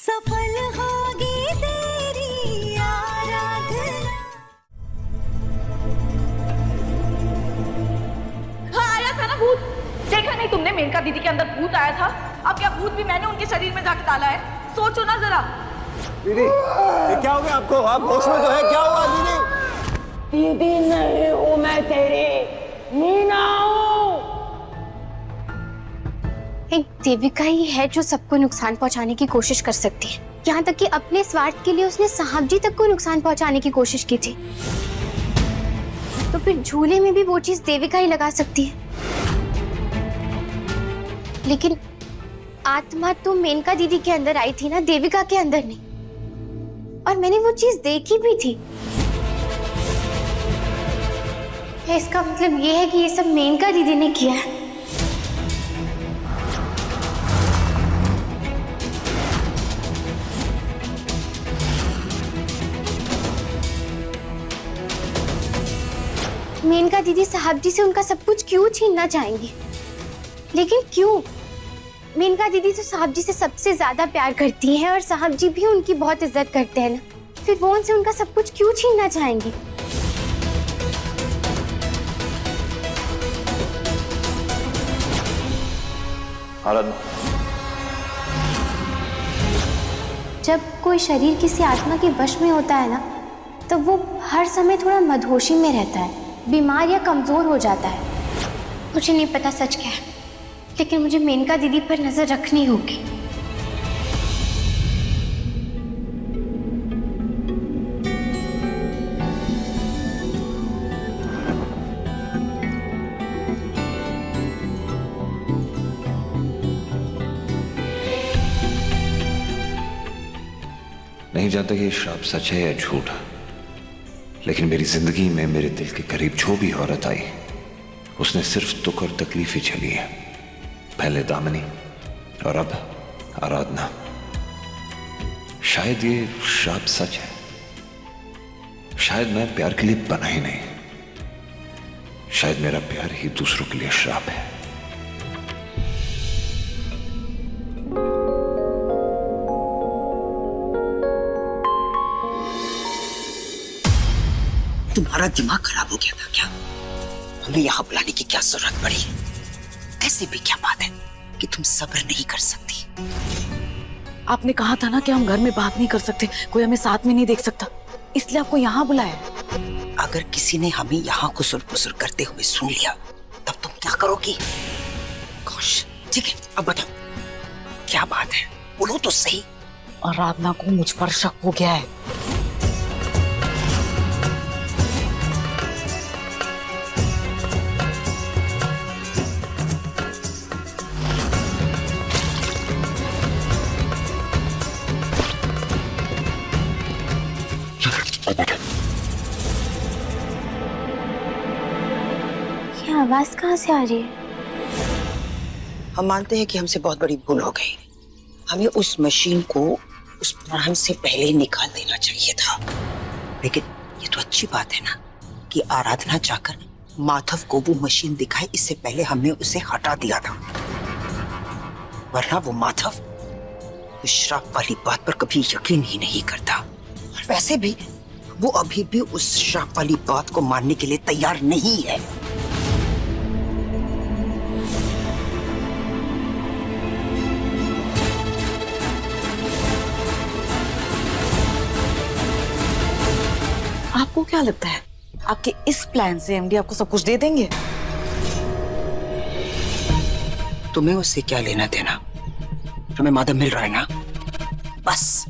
सफल होगी तेरी आराधना। हाँ आया था ना भूत, देखा नहीं तुमने मेनका दीदी के अंदर भूत आया था। अब क्या भूत भी मैंने उनके शरीर में जाके डाला है? सोचो ना जरा। दीदी ये क्या हो गया आपको? आप होश में तो है? क्या हुआ दीदी? दीदी नहीं हूँ मैं तेरी, मीना हूँ। एक देविका ही है जो सबको नुकसान पहुंचाने की कोशिश कर सकती है। यहाँ तक कि अपने स्वार्थ के लिए उसने साहब जी तक को नुकसान पहुंचाने की कोशिश की थी। तो फिर झूले में भी वो चीज देविका ही लगा सकती है। लेकिन आत्मा तो मेनका दीदी के अंदर आई थी ना, देविका के अंदर नहीं। और मैंने वो चीज देखी भी थी। इसका मतलब ये है कि ये सब मेनका दीदी ने किया है। मेनका दीदी साहब जी से उनका सब कुछ क्यों छीनना चाहेंगी? लेकिन क्यों? मेनका दीदी तो साहब जी से सबसे ज्यादा प्यार करती हैं और साहब जी भी उनकी बहुत इज्जत करते हैं ना। फिर वो उनसे उनका सब कुछ क्यों छीनना चाहेंगी? जब कोई शरीर किसी आत्मा के वश में होता है ना, तो वो हर समय थोड़ा मदहोशी में रहता है, बीमार या कमजोर हो जाता है। मुझे नहीं पता सच क्या है, लेकिन मुझे मेनका दीदी पर नजर रखनी होगी। नहीं जानता कि ये श्राप सच है या झूठ, लेकिन मेरी जिंदगी में मेरे दिल के करीब जो भी औरत आई, उसने सिर्फ दुख और तकलीफ ही झेली है। पहले दामिनी और अब आराधना। शायद ये श्राप सच है। शायद मैं प्यार के लिए बना ही नहीं। शायद मेरा प्यार ही दूसरों के लिए श्राप है। तुम्हारा दिमाग खराब हो गया था क्या? हमें यहाँ बुलाने की क्या जरूरत पड़ी? ऐसी भी क्या बात है कि तुम सब्र नहीं कर सकती? आपने कहा था ना कि हम घर में बात नहीं कर सकते, कोई हमें साथ में नहीं देख सकता, इसलिए आपको यहाँ बुलाया। अगर किसी ने हमें यहाँ कुसुर पुसुर करते हुए सुन लिया, तब तुम क्या करोगी? गोश, ठीक है, अब बताओ क्या बात है, बोलो तो सही। आराधना को मुझ पर शक हो गया है। ये आवाज कहाँ से आ रही है? हम मानते हैं कि हमसे बहुत बड़ी भूल हो गई। हमें उस मशीन को उस प्लान से पहले ही निकाल देना चाहिए था। लेकिन ये तो अच्छी बात है ना कि आराधना जाकर माधव को वो मशीन दिखाए, इससे पहले हमने उसे हटा दिया था। वरना वो माधव उस श्राप वाली बात पर कभी यकीन ही नहीं करता। और वैसे भी वो अभी भी उस श्राप वाली बात को मानने के लिए तैयार नहीं है। आपको क्या लगता है आपके इस प्लान से एमडी आपको सब कुछ दे देंगे? तुम्हें उससे क्या लेना देना? हमें माधव मिल रहा है ना, बस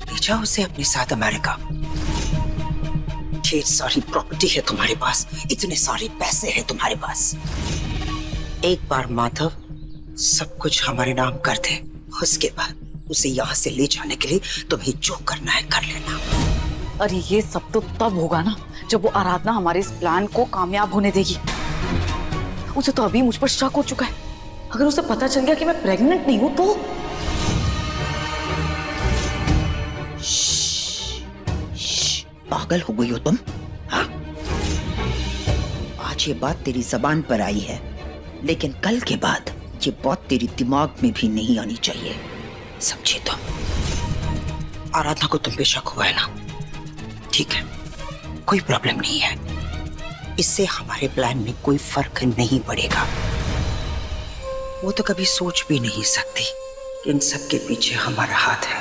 ले जाओ उसे अपने साथ अमेरिका। ढेर सारी प्रॉपर्टी है तुम्हारे पास, इतने सारे पैसे हैं तुम्हारे पास। एक बार माधव सब कुछ हमारे नाम कर दे, उसके बाद उसे यहाँ से ले जाने के लिए तुम्हें जो करना है कर लेना। अरे ये सब तो तब होगा ना जब वो आराधना हमारे इस प्लान को कामयाब होने देगी। उसे तो अभी मुझ पर शक हो चुका है। अगर उसे पता चल गया कि मैं प्रेग्नेंट नहीं हूं तो? पागल हो गई हो तुम? हाँ? आज ये बात तेरी जबान पर आई है, लेकिन कल के बाद ये बात तेरी दिमाग में भी नहीं आनी चाहिए। समझी तुम? आराधना को तुम पे शक हुआ है ना? ठीक है, कोई प्रॉब्लम नहीं है। इससे हमारे प्लान में कोई फर्क नहीं पड़ेगा। वो तो कभी सोच भी नहीं सकती कि इन सब के पीछे हमारा हाथ है।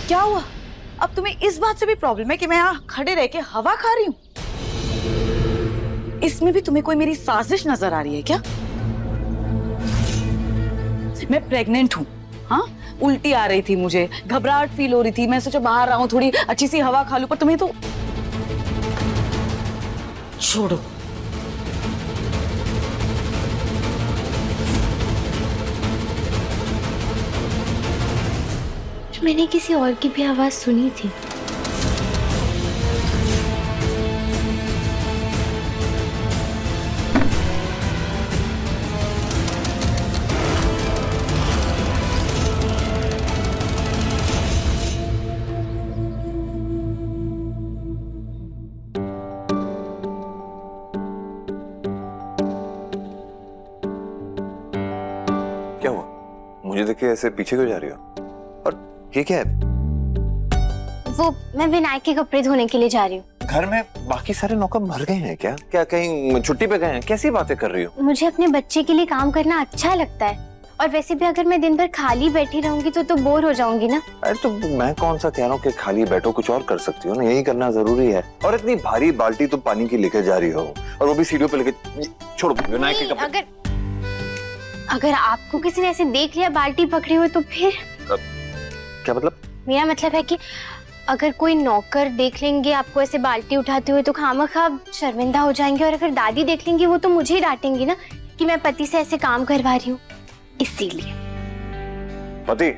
क्या हुआ? अब तुम्हें इस बात से भी प्रॉब्लम है कि मैं यहाँ खड़े रह के हवा खा रही हूँ? इसमें भी तुम्हें कोई मेरी साजिश नजर आ रही है क्या? मैं प्रेग्नेंट हूँ। हाँ, उल्टी आ रही थी, मुझे घबराहट फील हो रही थी, मैं सोचा बाहर आऊं, थोड़ी अच्छी सी हवा खा लूं, पर तुम्हें तो छोड़ो। मैंने किसी और की भी आवाज सुनी थी। क्या हुआ? मुझे देख के ऐसे पीछे क्यों जा रही हो? और ये क्या है? वो मैं विनायक के कपड़े धोने के लिए जा रही हूँ। घर में बाकी सारे नौकर मर गए हैं क्या? क्या कहीं छुट्टी पे गए हैं? कैसी बातें कर रही हो? मुझे अपने बच्चे के लिए काम करना अच्छा लगता है, और वैसे भी अगर मैं दिन भर खाली बैठी रहूंगी तो बोर हो जाऊंगी ना। अरे तो मैं कौन सा कह रहा हूँ कि खाली बैठो, कुछ और कर सकती हो ना, यही करना जरूरी है। और इतनी भारी बाल्टी तो पानी की लेकर जा रही हो, और वो भी सीढ़ियों पे लेके। छोड़ो विनायक के कपड़े। अगर आपको किसी ने ऐसे देख लिया बाल्टी पकड़े हुए तो फिर? क्या मतलब? मेरा मतलब है कि अगर कोई नौकर देख लेंगे आपको ऐसे बाल्टी उठाते हुए तो खामखा शर्मिंदा हो जाएंगे, और अगर दादी देख लेंगी वो तो मुझे ही डांटेंगी ना कि मैं पति से ऐसे काम करवा रही हूँ, इसीलिए। पति?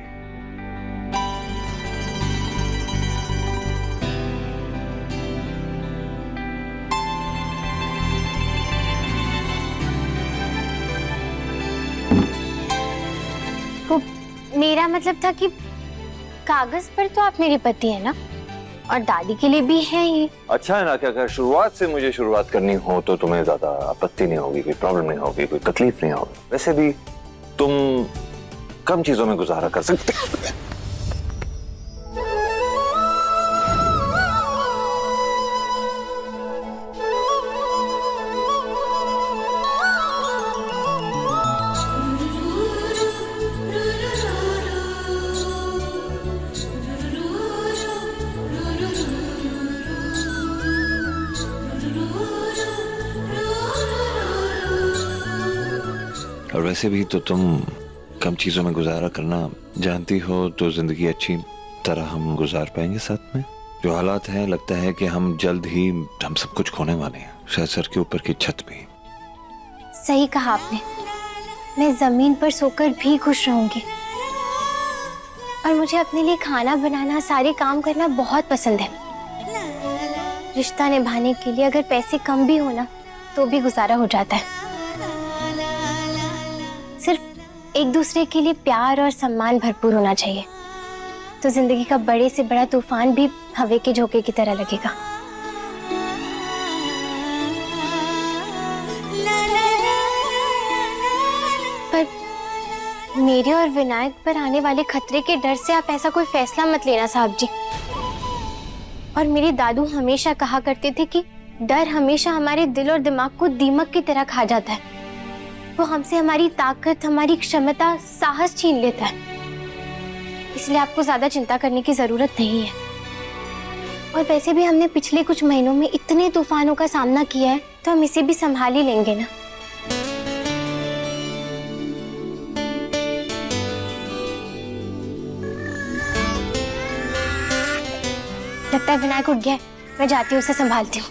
तो मेरा मतलब था कि कागज पर तो आप मेरे पति हैं ना, और दादी के लिए भी है ही। अच्छा है ना कि अगर शुरुआत से मुझे शुरुआत करनी हो तो तुम्हें ज्यादा आपत्ति नहीं होगी, कोई प्रॉब्लम नहीं होगी, कोई तकलीफ नहीं होगी। वैसे भी तुम कम चीजों में गुजारा कर सकते हो। और वैसे भी तो तुम कम चीजों में गुजारा करना जानती हो, तो जिंदगी अच्छी तरह हम गुजार पाएंगे साथ में। जो हालात हैं, लगता है कि हम जल्द ही हम सब कुछ खोने वाले हैं, शायद सर के ऊपर की छत भी। सही कहा आपने, मैं जमीन पर सोकर भी खुश रहूंगी। और मुझे अपने लिए खाना बनाना, सारे काम करना बहुत पसंद है। रिश्ता निभाने के लिए अगर पैसे कम भी हो ना तो भी गुजारा हो जाता है। सिर्फ एक दूसरे के लिए प्यार और सम्मान भरपूर होना चाहिए, तो जिंदगी का बड़े से बड़ा तूफान भी हवा के झोंके की तरह लगेगा। पर मेरे और विनायक पर आने वाले खतरे के डर से आप ऐसा कोई फैसला मत लेना साहब जी। और मेरे दादू हमेशा कहा करते थे कि डर हमेशा हमारे दिल और दिमाग को दीमक की तरह खा जाता है। वो हमसे हमारी ताकत, हमारी क्षमता, साहस छीन लेता है। इसलिए आपको ज्यादा चिंता करने की जरूरत नहीं है। और वैसे भी हमने पिछले कुछ महीनों में इतने तूफानों का सामना किया है, तो हम इसे भी संभाल ही लेंगे ना। लगता है विनायक उठ गया है। मैं जाती हूँ, उसे संभालती हूँ।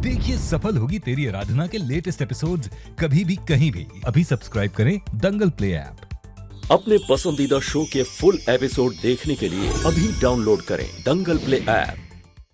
देखिए सफल होगी तेरी आराधना के लेटेस्ट एपिसोड्स कभी भी कहीं भी। अभी सब्सक्राइब करें दंगल प्ले ऐप। अपने पसंदीदा शो के फुल एपिसोड देखने के लिए अभी डाउनलोड करें दंगल प्ले ऐप।